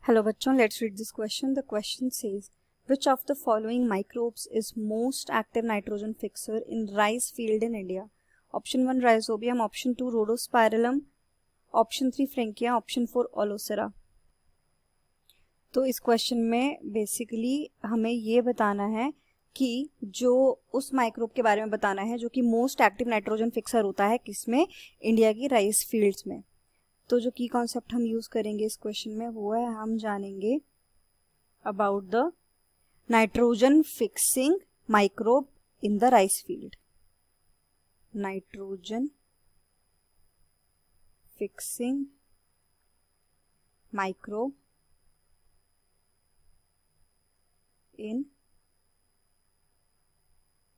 Hello बच्चों, let's read this question. The question says which of the following microbes is most active nitrogen fixer in rice field in India? Option 1 Rhizobium, option 2 Rhodospirillum, option 3 Frankia, option 4 Olocera. तो इस question में basically हमें ये बताना है कि जो उस माइक्रोब के बारे में बताना है जो कि मोस्ट एक्टिव नाइट्रोजन फिक्सर होता है किसमें, इंडिया की राइस फील्ड्स में. तो जो की कॉन्सेप्ट हम यूज करेंगे इस क्वेश्चन में वो है, हम जानेंगे about the nitrogen fixing microbe in the rice field. Nitrogen fixing microbe in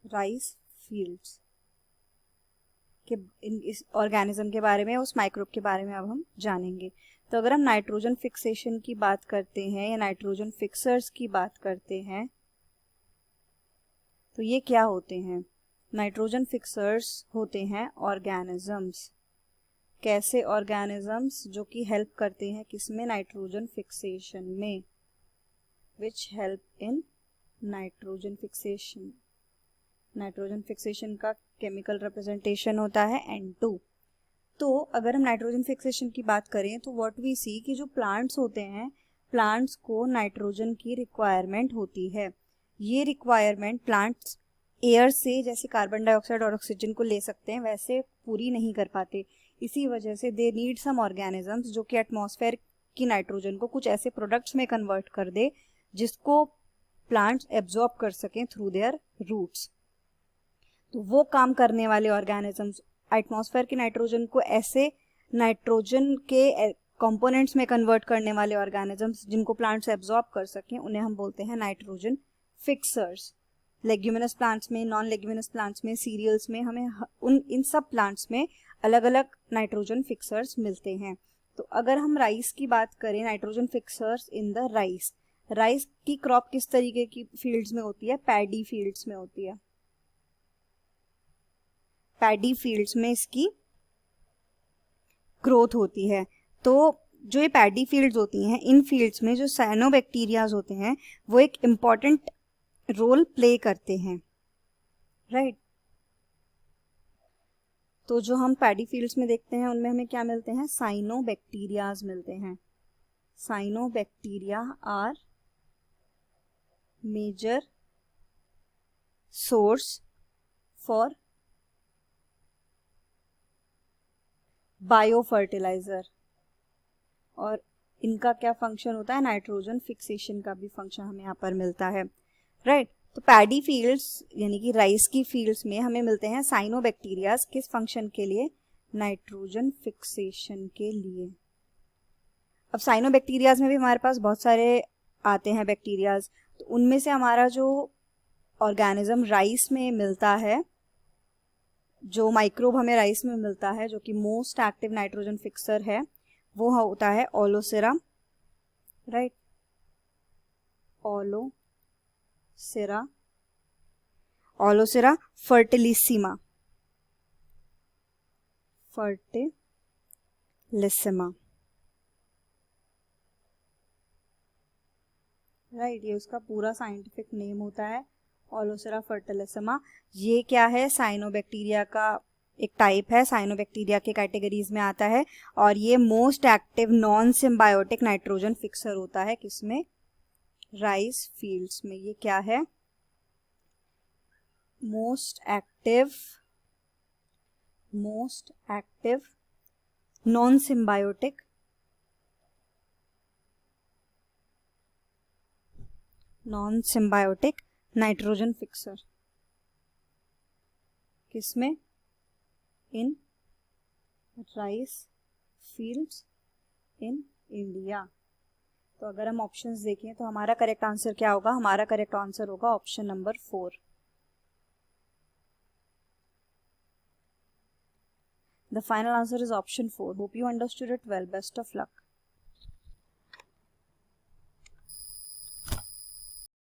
rice fields के इस ऑर्गेनिज्म के बारे में, उस माइक्रोब के बारे में अब हम जानेंगे. तो अगर हम नाइट्रोजन फिक्सेशन की बात करते हैं या नाइट्रोजन फिक्सर्स की बात करते हैं तो ये क्या होते हैं? नाइट्रोजन फिक्सर्स होते हैं ऑर्गेनिजम्स. कैसे ऑर्गेनिजम्स? जो कि हेल्प करते हैं किसमें? नाइट्रोजन फिक्सेशन में. Which help in nitrogen fixation. Nitrogen fixation का केमिकल रिप्रेजेंटेशन होता है N2. तो अगर हम नाइट्रोजन फिक्सेशन की बात करें तो व्हाट वी सी कि जो प्लांट्स होते हैं, प्लांट्स को नाइट्रोजन की रिक्वायरमेंट होती है. ये रिक्वायरमेंट प्लांट्स एयर से जैसे कार्बन डाइऑक्साइड और ऑक्सीजन को ले सकते हैं वैसे पूरी नहीं कर पाते. इसी वजह से दे नीड सम ऑर्गेनिजम्स जो कि एटमॉस्फेयर की नाइट्रोजन को कुछ ऐसे प्रोडक्ट्स में कन्वर्ट कर दे जिसको प्लांट्स एब्जॉर्ब कर सकें थ्रू देयर रूट्स. तो वो काम करने वाले ऑर्गेनिजम्स, एटमॉस्फेयर की नाइट्रोजन को ऐसे नाइट्रोजन के कंपोनेंट्स में कन्वर्ट करने वाले ऑर्गेनिजम्स जिनको प्लांट्स एब्जॉर्ब कर सकें, उन्हें हम बोलते हैं नाइट्रोजन फिक्सर्स. लेग्यूमिनस प्लांट्स में, नॉन लेग्यूमिनस प्लांट्स में, सीरियल्स में हमें इन सब प्लांट्स में अलग अलग नाइट्रोजन फिक्सर्स मिलते हैं. तो अगर हम राइस की बात करें, nitrogen fixers in the rice. Rice की क्रॉप किस तरीके की फील्ड्स में होती है? पैडी फील्ड्स में होती है. पैडी फील्ड्स में इसकी ग्रोथ होती है. तो जो ये पैडी फील्ड्स होती हैं, इन फील्ड्स में जो साइनोबैक्टीरियाज होते हैं वो एक इम्पॉर्टेंट रोल प्ले करते हैं, राइट. तो जो हम पैडी फील्ड्स में देखते हैं उनमें हमें क्या मिलते हैं? साइनोबैक्टीरियाज मिलते हैं. Cyanobacteria are major source for bio fertiliser. और इनका क्या फंक्शन होता है? नाइट्रोजन फिक्सेशन का भी फंक्शन हमें यहाँ पर मिलता है, राइट. तो पैडी फील्ड्स यानी कि राइस की फील्ड्स में हमें मिलते हैं साइनोबैक्टीरियाज. किस फंक्शन के लिए? नाइट्रोजन फिक्सेशन के लिए. अब साइनोबैक्टीरियाज में भी हमारे पास बहुत सारे आते हैं बैक्टीरियाज. तो उनमें से हमारा जो ऑर्गेनिज्म राइस में मिलता है, जो माइक्रोब हमें राइस में मिलता है जो कि मोस्ट एक्टिव नाइट्रोजन फिक्सर है, वो होता है ओलोसेरा, राइट. ओलोसेरा फर्टिलिसिमा. राइट. ये उसका पूरा साइंटिफिक नेम होता है, ओलोसेरा फर्टिलिसिमा. ये क्या है? साइनोबैक्टीरिया का एक टाइप है, साइनोबैक्टीरिया के कैटेगरीज में आता है. और ये most active non symbiotic nitrogen fixer होता है किसमें? राइस फील्ड्स में. ये क्या है? Most active non symbiotic nitrogen fixer. किसमें? In rice fields in India. तो अगर हम ऑप्शंस देखें तो हमारा करेक्ट आंसर क्या होगा? हमारा करेक्ट आंसर होगा option number 4. The final answer is option 4. Hope you understood it well. Best of luck.